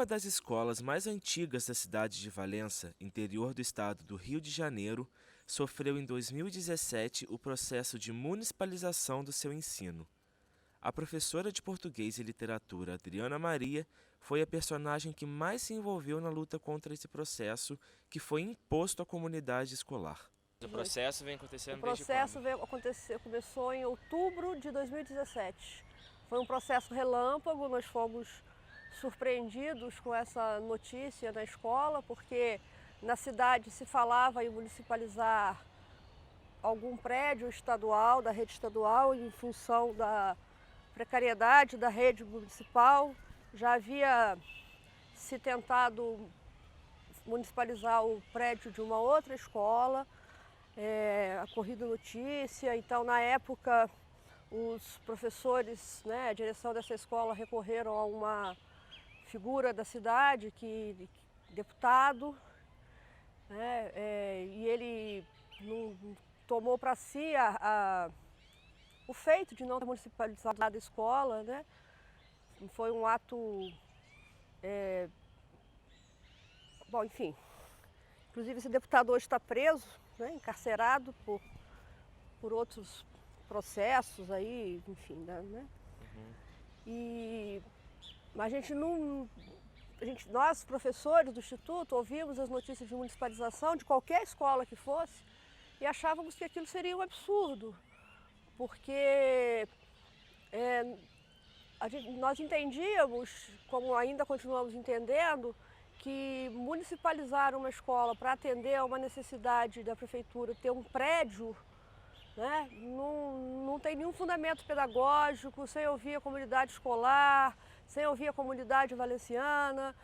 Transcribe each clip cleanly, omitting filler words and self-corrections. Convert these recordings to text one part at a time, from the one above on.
das escolas mais antigas da cidade de Valença, interior do estado do Rio de Janeiro, sofreu em 2017 o processo de municipalização do seu ensino. A professora de português e literatura Adriana Maria foi a personagem que mais se envolveu na luta contra esse processo que foi imposto à comunidade escolar. O processo vem acontecendo desde quando? O processo começou em outubro de 2017. Foi um processo relâmpago, nós fomos surpreendidos com essa notícia na escola, porque na cidade se falava em municipalizar algum prédio estadual, da rede estadual, em função da precariedade da rede municipal. Já havia se tentado municipalizar o prédio de uma outra escola, ocorrido notícia. Então, na época, os professores, a direção dessa escola recorreram a uma figura da cidade, deputado, e ele tomou para si o feito de não ter municipalizado a escola, Foi um ato, bom, enfim. Inclusive esse deputado hoje está preso, encarcerado por outros processos aí, enfim, Mas nós, professores do Instituto, ouvimos as notícias de municipalização de qualquer escola que fosse e achávamos que aquilo seria um absurdo, porque nós entendíamos, como ainda continuamos entendendo, que municipalizar uma escola para atender a uma necessidade da prefeitura, ter um prédio, não tem nenhum fundamento pedagógico, sem ouvir a comunidade escolar, sem ouvir a comunidade valenciana.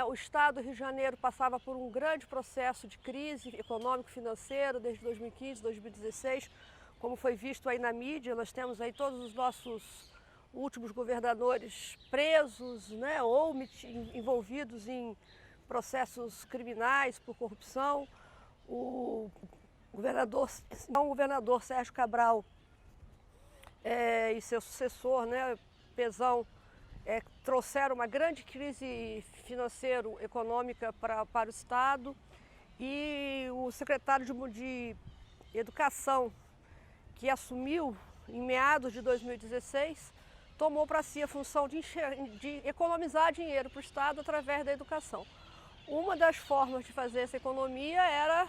O Estado do Rio de Janeiro passava por um grande processo de crise econômico-financeira desde 2015, 2016, como foi visto aí na mídia. Nós temos aí todos os nossos últimos governadores presos, ou envolvidos em processos criminais por corrupção. O governador Sérgio Cabral e seu sucessor, Pezão, trouxeram uma grande crise financeiro-econômica para o Estado, e o secretário de Educação, que assumiu em meados de 2016, tomou para si a função de economizar dinheiro para o Estado através da educação. Uma das formas de fazer essa economia era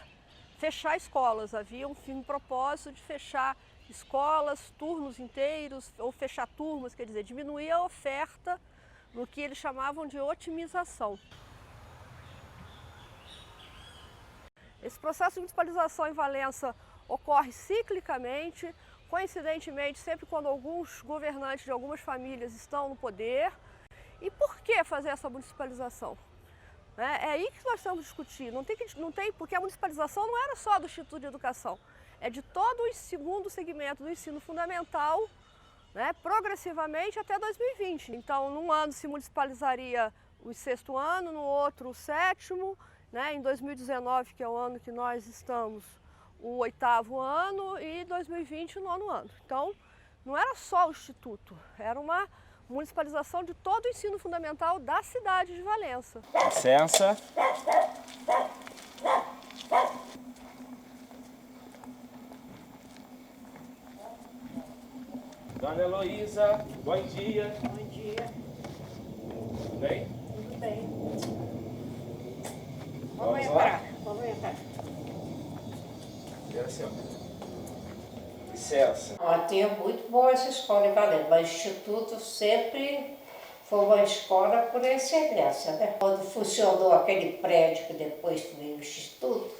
fechar escolas. Havia um propósito de fechar escolas, turnos inteiros, ou fechar turmas, quer dizer, diminuir a oferta no que eles chamavam de otimização. Esse processo de municipalização em Valença ocorre ciclicamente, coincidentemente, sempre quando alguns governantes de algumas famílias estão no poder. E por que fazer essa municipalização? É aí que nós estamos discutindo. Não tem, porque a municipalização não era só do Instituto de Educação, é de todo o segundo segmento do ensino fundamental, progressivamente até 2020. Então, num ano se municipalizaria o sexto ano, no outro o sétimo, em 2019, que é o ano que nós estamos, o oitavo ano, e 2020 o nono ano. Então, não era só o Instituto, era uma municipalização de todo o ensino fundamental da cidade de Valença. Licença. Dona Heloísa, bom dia. Bom dia. Tudo bem? Tudo bem. Vamos lá? Vamos entrar. Licença. Tinha muito boa essa escola em Valença, mas o Instituto sempre foi uma escola por excelência, Quando funcionou aquele prédio que depois veio o Instituto,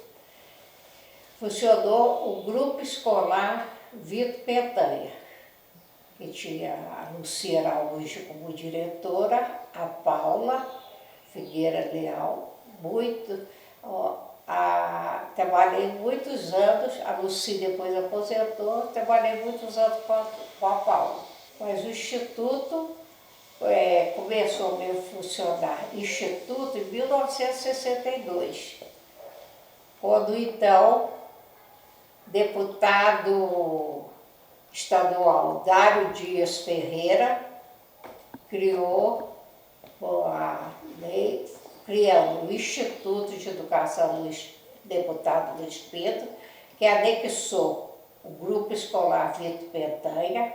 funcionou o Grupo Escolar Vitor Pentanha, que tinha a Lucia Araújo como diretora, a Paula Figueira Leal, trabalhei muitos anos, a Lucy depois aposentou, trabalhei muitos anos com a Paula. Mas o Instituto começou a funcionar Instituto em 1962, quando então deputado estadual Dário Dias Ferreira criou com a lei, criando o Instituto de Educação deputado Luiz Pedro, que anexou o Grupo Escolar Vitor Petanha,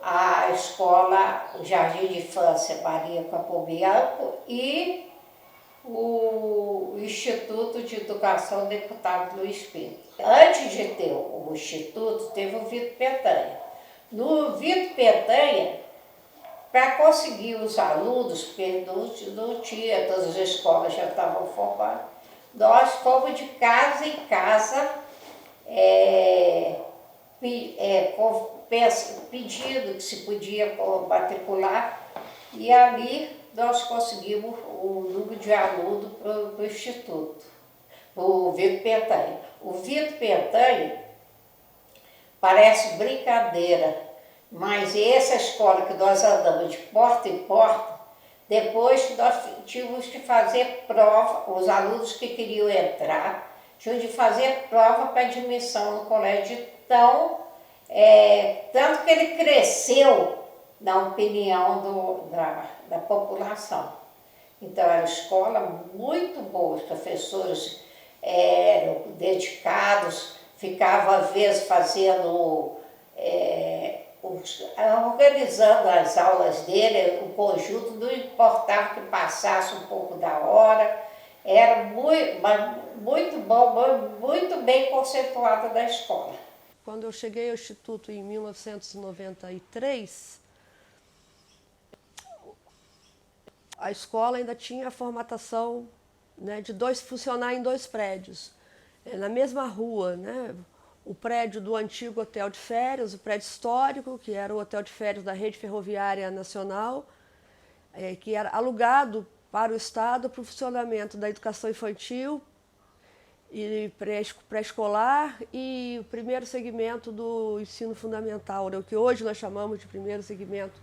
a escola, o Jardim de Infância Maria Capobianco e o Instituto de Educação deputado Luiz Pedro. Antes de ter o Instituto, teve o Vitor Petanha. No Vitor Petanha, para conseguir os alunos, porque não tinha, todas as escolas já estavam formadas, nós fomos de casa em casa pedindo que se podia matricular, e ali nós conseguimos o número de alunos para o Instituto, o Vitor Petanha. O Vitor Petanha parece brincadeira, mas essa escola que nós andamos de porta em porta, depois nós tínhamos que fazer prova, os alunos que queriam entrar tinham de fazer prova para admissão no colégio. Então, tanto que ele cresceu na opinião da população. Então, era uma escola muito boa, os professores eram dedicados, ficavam às vezes fazendo, organizando as aulas dele, o conjunto, não importava que passasse um pouco da hora, era muito bom, muito bem conceituada da escola. Quando eu cheguei ao Instituto em 1993, a escola ainda tinha a formatação, né, de funcionar em 2 prédios. Na mesma rua, né, o prédio do antigo Hotel de Férias, o prédio histórico, que era o Hotel de Férias da Rede Ferroviária Nacional, que era alugado para o Estado para o funcionamento da educação infantil e pré-escolar e o primeiro segmento do ensino fundamental, né, o que hoje nós chamamos de primeiro segmento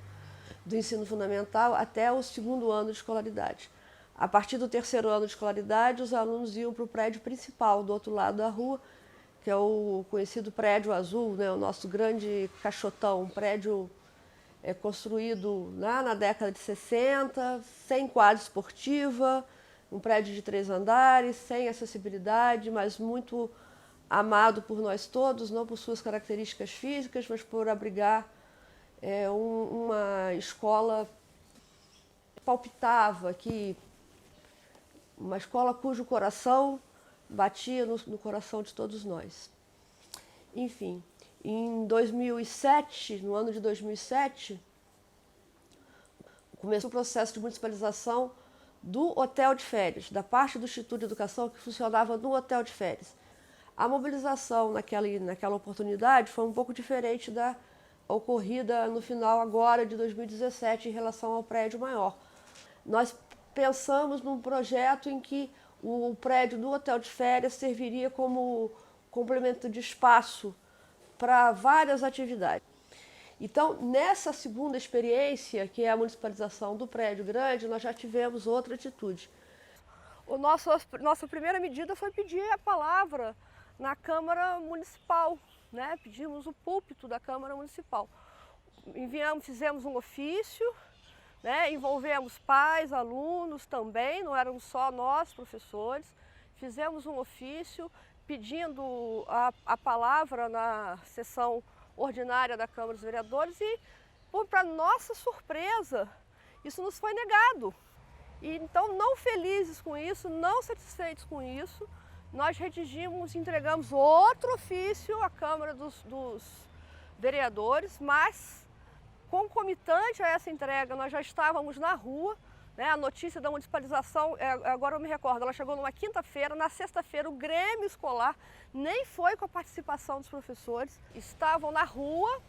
do ensino fundamental, até o 2º ano de escolaridade. A partir do 3º ano de escolaridade, os alunos iam para o prédio principal, do outro lado da rua, que é o conhecido Prédio Azul, né, o nosso grande caixotão, um prédio construído lá na década de 60, sem quadra esportiva, um prédio de 3 andares, sem acessibilidade, mas muito amado por nós todos, não por suas características físicas, mas por abrigar uma escola palpitava, uma escola cujo coração batia no coração de todos nós. Enfim, em 2007, no ano de 2007, começou o processo de municipalização do Hotel de Férias, da parte do Instituto de Educação que funcionava no Hotel de Férias. A mobilização naquela oportunidade foi um pouco diferente da ocorrida no final agora de 2017 em relação ao prédio maior. Nós pensamos num projeto em que o prédio do Hotel de Férias serviria como complemento de espaço para várias atividades. Então, nessa segunda experiência, que é a municipalização do prédio grande, nós já tivemos outra atitude. Nossa primeira medida foi pedir a palavra na Câmara Municipal, né? Pedimos o púlpito da Câmara Municipal. Fizemos um ofício, né? Envolvemos pais, alunos também, não éramos só nós, professores. Fizemos um ofício pedindo a palavra na sessão ordinária da Câmara dos Vereadores e, para nossa surpresa, isso nos foi negado. E, então, não felizes com isso, não satisfeitos com isso, nós redigimos e entregamos outro ofício à Câmara dos Vereadores, mas, concomitante a essa entrega, nós já estávamos na rua, né? A notícia da municipalização, agora eu me recordo, ela chegou numa quinta-feira, na sexta-feira o Grêmio Escolar nem foi com a participação dos professores, estavam na rua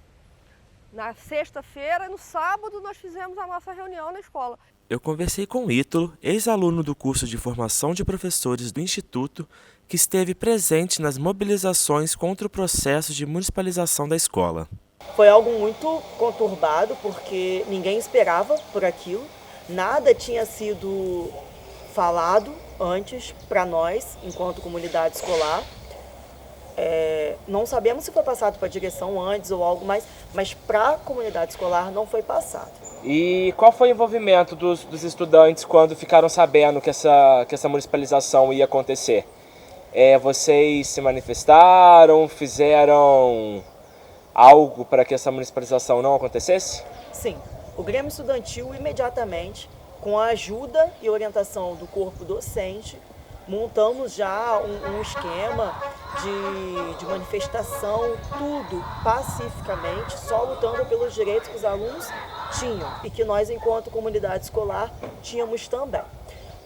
na sexta-feira e no sábado nós fizemos a nossa reunião na escola. Eu conversei com o Ítalo, ex-aluno do curso de formação de professores do Instituto, que esteve presente nas mobilizações contra o processo de municipalização da escola. Foi algo muito conturbado, porque ninguém esperava por aquilo. Nada tinha sido falado antes para nós, enquanto comunidade escolar. não sabemos se foi passado para a direção antes ou algo mais, mas para a comunidade escolar não foi passado. E qual foi o envolvimento dos estudantes quando ficaram sabendo que essa municipalização ia acontecer? Vocês se manifestaram, fizeram algo para que essa municipalização não acontecesse? Sim, o Grêmio Estudantil imediatamente, com a ajuda e orientação do corpo docente, montamos já um esquema de manifestação, tudo pacificamente, só lutando pelos direitos que os alunos tinham e que nós, enquanto comunidade escolar, tínhamos também.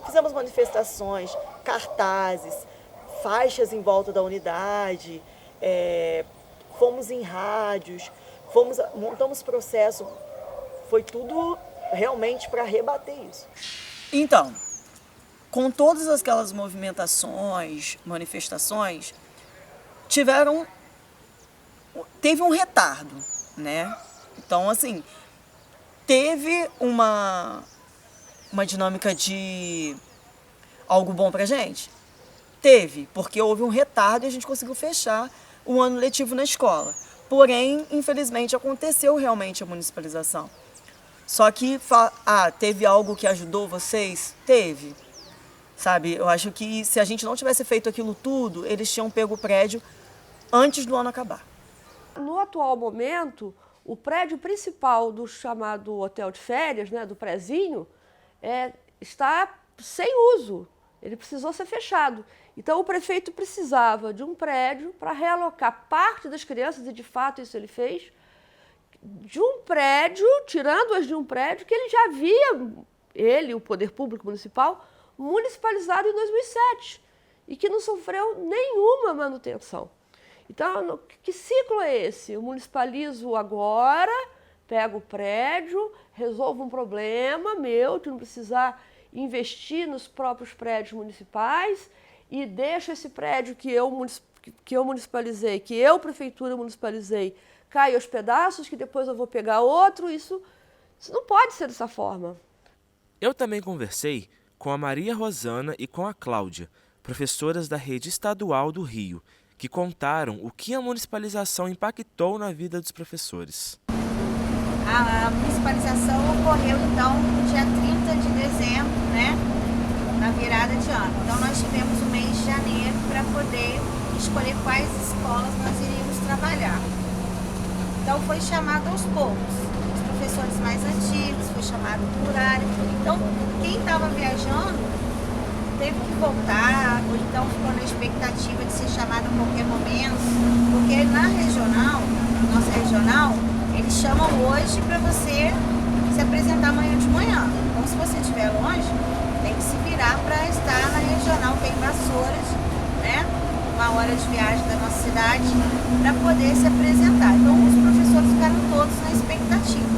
Fizemos manifestações, cartazes, faixas em volta da unidade, fomos em rádios, montamos processo, foi tudo realmente para rebater isso. Então, com todas aquelas movimentações, manifestações, teve um retardo, né? Então, assim, teve uma dinâmica de algo bom pra gente? Teve, porque houve um retardo e a gente conseguiu fechar o ano letivo na escola. Porém, infelizmente, aconteceu realmente a municipalização. Só que, teve algo que ajudou vocês? Teve. Sabe, eu acho que se a gente não tivesse feito aquilo tudo, eles tinham pego o prédio antes do ano acabar. No atual momento, o prédio principal do chamado hotel de férias, né, do prézinho, está sem uso. Ele precisou ser fechado. Então, o prefeito precisava de um prédio para realocar parte das crianças, e de fato isso ele fez, de um prédio, tirando-as de um prédio que ele já havia, o Poder Público Municipal, municipalizado em 2007 e que não sofreu nenhuma manutenção. Então, que ciclo é esse? Eu municipalizo agora, pego o prédio, resolvo um problema meu de não precisar investir nos próprios prédios municipais e deixo esse prédio que eu municipalizei, que eu, prefeitura, municipalizei, cair aos pedaços, que depois eu vou pegar outro. Isso não pode ser dessa forma. Eu também conversei com a Maria Rosana e com a Cláudia, professoras da rede estadual do Rio, que contaram o que a municipalização impactou na vida dos professores. A municipalização ocorreu, então, no dia 30 de dezembro, né, na virada de ano. Então, nós tivemos o mês de janeiro para poder escolher quais escolas nós iríamos trabalhar. Então, foi chamado aos poucos. Os professores mais antigos, foi chamado por área. Então, quem estava viajando teve que voltar, ou então ficou na expectativa de ser chamado a qualquer momento, porque na regional, nossa regional, eles chamam hoje para você se apresentar amanhã de manhã. Então, se você estiver longe, tem que se virar para estar na regional, que é em Vassouras, né? 1 hora de viagem da nossa cidade, para poder se apresentar. Então, os professores ficaram todos na expectativa.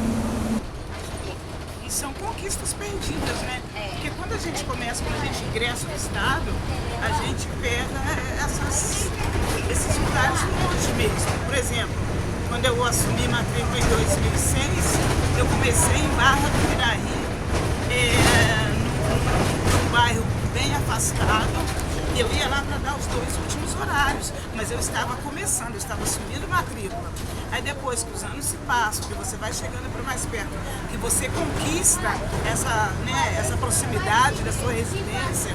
E são conquistas perdidas, né? Porque quando a gente ingressa no Estado, a gente pega esses lugares longe mesmo. Por exemplo, quando eu assumi matrícula em 2006, eu comecei em Barra do Piraí, num bairro bem afastado. Eu ia lá para dar os 2 últimos horários, mas eu estava começando, eu estava assumindo matrícula. Aí depois que os anos se passam, que você vai chegando para mais perto, que você conquista essa proximidade da sua residência,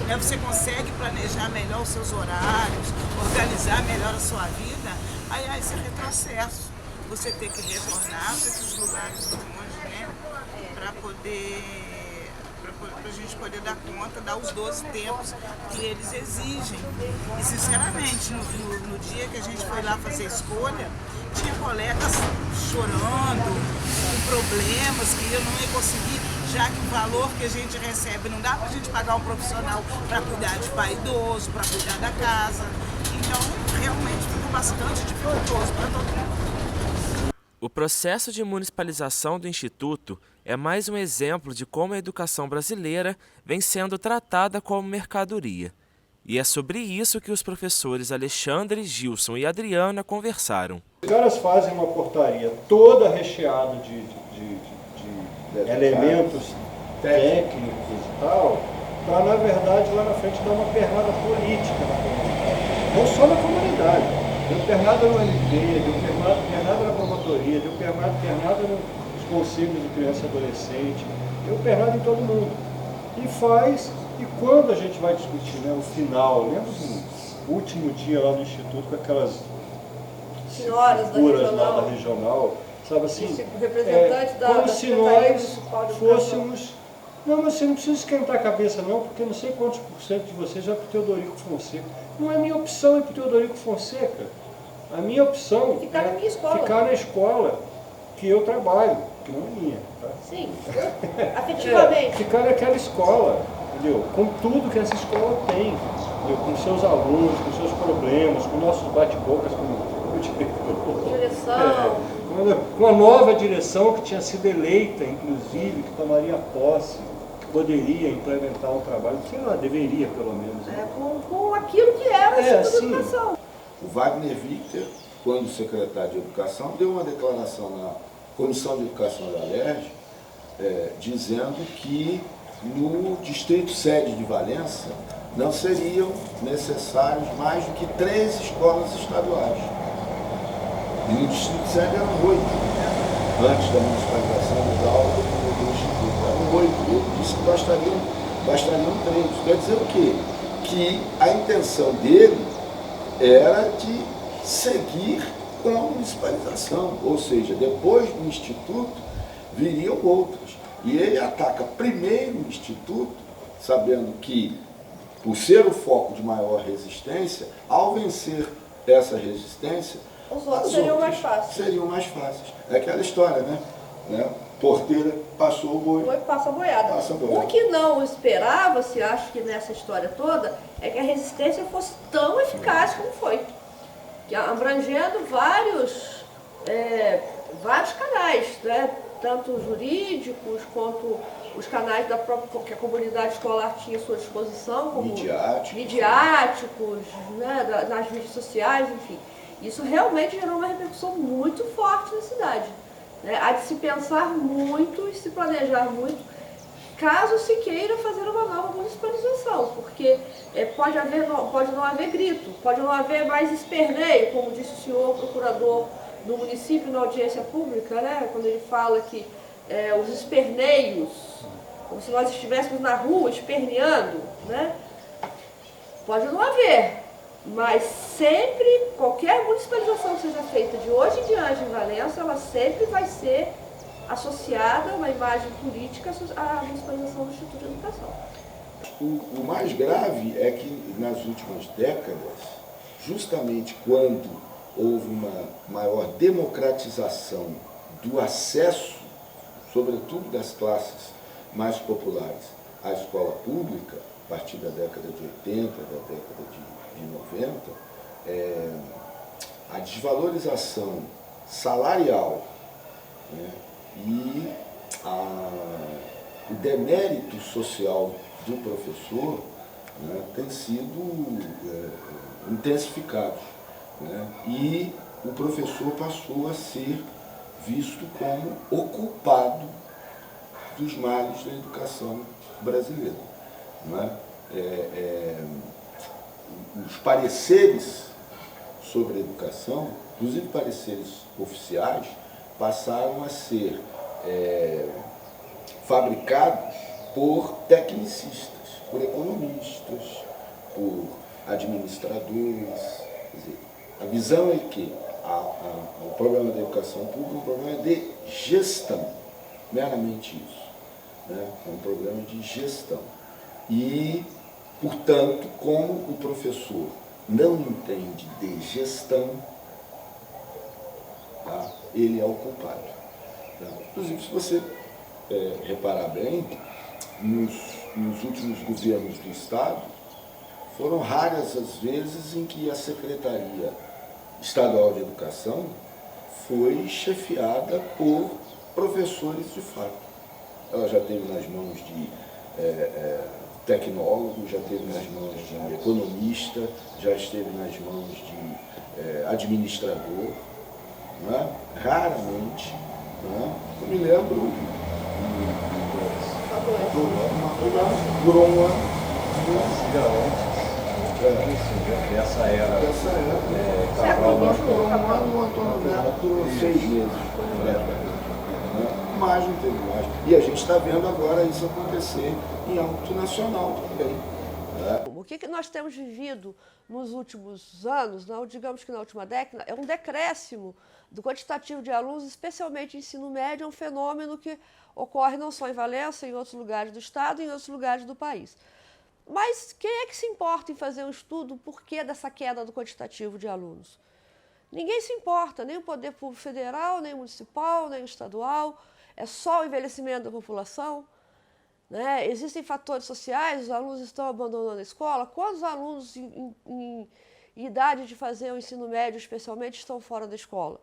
né, você consegue planejar melhor os seus horários, organizar melhor a sua vida, aí há esse retrocesso. Você tem que retornar para esses lugares longe, né, para a gente poder dar conta, dar os 12 tempos que eles exigem. E, sinceramente, no dia que a gente foi lá fazer escolha, tinha colegas chorando, com problemas, que eu não ia conseguir, já que o valor que a gente recebe não dá para a gente pagar um profissional para cuidar de pai idoso, para cuidar da casa. Então, realmente, ficou bastante dificultoso para todo mundo. O processo de municipalização do Instituto é mais um exemplo de como a educação brasileira vem sendo tratada como mercadoria. E é sobre isso que os professores Alexandre, Gilson e Adriana conversaram. Os caras fazem uma portaria toda recheada de elementos técnicos e tal, para, na verdade, lá na frente dar uma pernada política na comunidade. Não só na comunidade. Deu pernada no MP, deu pernada na promotoria, deu pernada nos conselhos de criança e adolescente, deu pernada em todo mundo. E quando a gente vai discutir, né, o final, lembra do último dia lá no Instituto com aquelas Senhoras da figuras lá regional. da regional, sabe assim? Representante da como se Secretaria nós Municipal de Educação. fôssemos... Não, mas você não precisa esquentar a cabeça não, porque não sei quantos por cento de vocês já para o Teodorico Fonseca. Não é minha opção ir para o Teodorico Fonseca. A minha opção Ficar na minha escola. ficar na escola que eu trabalho, que não é minha. Tá? Sim, afetivamente. Ficar naquela escola, entendeu? Com tudo que essa escola tem, entendeu? Com seus alunos, com seus problemas, com nossos bate-bocas, com o diretor. Direção. Com a nova direção que tinha sido eleita, inclusive, que tomaria posse, que poderia implementar um trabalho, sei lá, deveria pelo menos. Né? Com aquilo que era o Instituto de sim. Educação. O Wagner Victor, quando secretário de Educação, deu uma declaração na Comissão de Educação da Alerj, dizendo que no distrito sede de Valença não seriam necessários mais do que 3 escolas estaduais. E no distrito sede eram 8, antes da municipalização do Instituto. Eram 8. Ele disse que bastariam 3. Quer dizer o quê? Que a intenção dele era de seguir com a municipalização, ou seja, depois do Instituto viriam outros. E ele ataca primeiro o Instituto, sabendo que, por ser o foco de maior resistência, ao vencer essa resistência, Os outros seriam mais fáceis. Seriam mais fáceis. É aquela história, né? Porteira passou o boi. Foi passa a boiada. Passa a boiada. O que não esperava-se, acho que nessa história toda, é que a resistência fosse tão eficaz como foi. Que abrangendo vários canais, né? Tanto jurídicos quanto os canais da própria que a comunidade escolar tinha à sua disposição, como midiáticos, né? Nas mídias sociais, enfim. Isso realmente gerou uma repercussão muito forte na cidade. Né? Há de se pensar muito e se planejar muito, caso se queira fazer uma nova municipalização, porque pode não haver grito, pode não haver mais esperneio, como disse o senhor procurador do município na audiência pública, né? Quando ele fala que os esperneios, como se nós estivéssemos na rua esperneando, né? Pode não haver. Mas sempre, qualquer municipalização que seja feita de hoje em diante em Valença, ela sempre vai ser associada a uma imagem política à municipalização do Instituto de Educação. O mais grave é que nas últimas décadas, justamente quando houve uma maior democratização do acesso, sobretudo das classes mais populares, à escola pública, a partir da década de 80, da década de 90, a desvalorização salarial, né, e o demérito social do professor, né, tem sido intensificado. Né, e o professor passou a ser visto como o culpado dos males da educação brasileira. Né? Os pareceres sobre a educação, inclusive pareceres oficiais, passaram a ser fabricados por tecnicistas, por economistas, por administradores. Quer dizer, a visão é que o problema da educação pública é um problema de gestão, meramente isso. Né? É um problema de gestão. E, portanto, como o professor não entende de gestão, tá? Ele é o culpado. Tá? Inclusive, se você reparar bem, nos últimos governos do Estado, foram raras as vezes em que a Secretaria Estadual de Educação foi chefiada por professores de fato. Ela já teve nas mãos de tecnólogo, já esteve nas mãos de economista, já esteve nas mãos de administrador, né? Raramente. Né? Eu me lembro por uma Dessa era. Século Nós durou um ano, o Antônio Neto durou 6 meses. Mas não teve mais. E a gente está vendo agora isso acontecer em âmbito nacional também. O que nós temos vivido nos últimos anos, não, digamos que na última década, é um decréscimo do quantitativo de alunos, especialmente ensino médio, é um fenômeno que ocorre não só em Valença, em outros lugares do estado e em outros lugares do país. Mas quem é que se importa em fazer um estudo por que dessa queda do quantitativo de alunos? Ninguém se importa, nem o poder público federal, nem o municipal, nem o estadual, é só o envelhecimento da população. Né? Existem fatores sociais, os alunos estão abandonando a escola. Quantos alunos em idade de fazer o ensino médio, especialmente, estão fora da escola?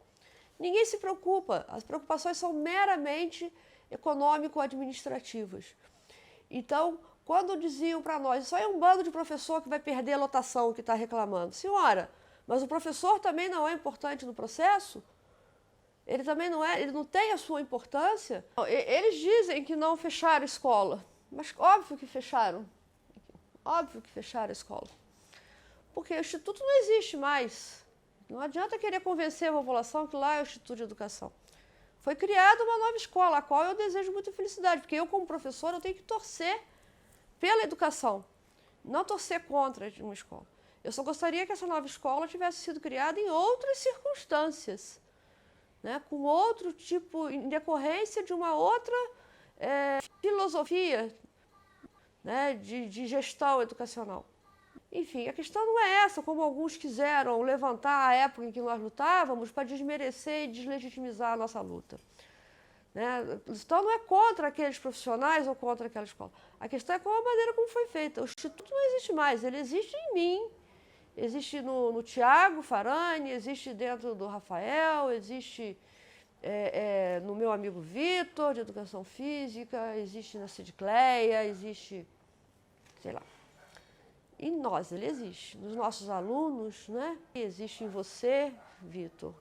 Ninguém se preocupa, as preocupações são meramente econômico-administrativas. Então, quando diziam para nós, isso aí é um bando de professor que vai perder a lotação, que está reclamando. Senhora, mas o professor também não é importante no processo? Ele também não é, ele não tem a sua importância. Eles dizem que não fecharam a escola, mas óbvio que fecharam. Óbvio que fecharam a escola. Porque o Instituto não existe mais. Não adianta querer convencer a população que lá é o Instituto de Educação. Foi criada uma nova escola, a qual eu desejo muita felicidade, porque eu, como professora, eu tenho que torcer pela educação, não torcer contra uma escola. Eu só gostaria que essa nova escola tivesse sido criada em outras circunstâncias. Né, com outro tipo, em decorrência de uma outra filosofia, né, de gestão educacional. Enfim, a questão não é essa, como alguns quiseram levantar a época em que nós lutávamos para desmerecer e deslegitimizar a nossa luta. Né? Então não é contra aqueles profissionais ou contra aquela escola. A questão é qual a maneira como foi feita. O Instituto não existe mais, ele existe em mim. Existe no Tiago Farani, existe dentro do Rafael, existe no meu amigo Vitor, de Educação Física, existe na Cidicleia, existe, sei lá. Em nós ele existe, nos nossos alunos, né? Existe em você, Vitor,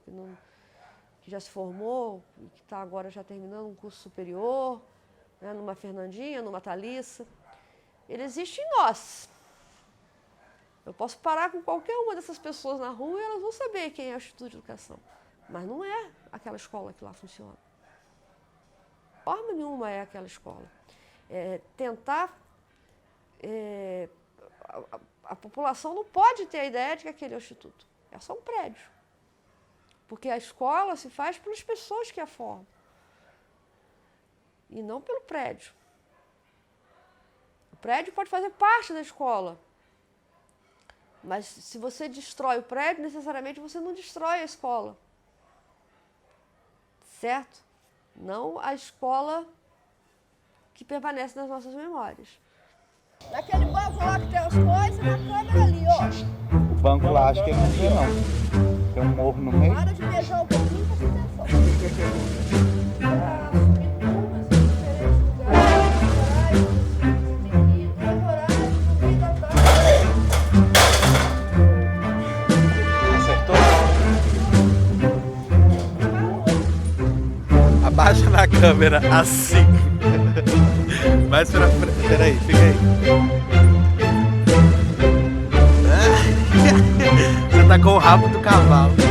que já se formou, que está agora já terminando um curso superior, né? Numa Fernandinha, numa Thalissa. Ele existe em nós. Eu posso parar com qualquer uma dessas pessoas na rua e elas vão saber quem é o Instituto de Educação. Mas não é aquela escola que lá funciona. De forma nenhuma é aquela escola. A população não pode ter a ideia de que aquele é o Instituto. É só um prédio. Porque a escola se faz pelas pessoas que a formam. E não pelo prédio. O prédio pode fazer parte da escola. Mas se você destrói o prédio, necessariamente você não destrói a escola. Certo? Não a escola que permanece nas nossas memórias. Naquele banco lá que tem as coisas, na câmera ali, ó. O banco lá, acho que ele não vê, não. Tem um morro no meio. Para de beijar um pouquinho pra você ter atenção. Abaixa na câmera, assim. Mais pra frente. Peraí, fica aí. Você tá com o rabo do cavalo.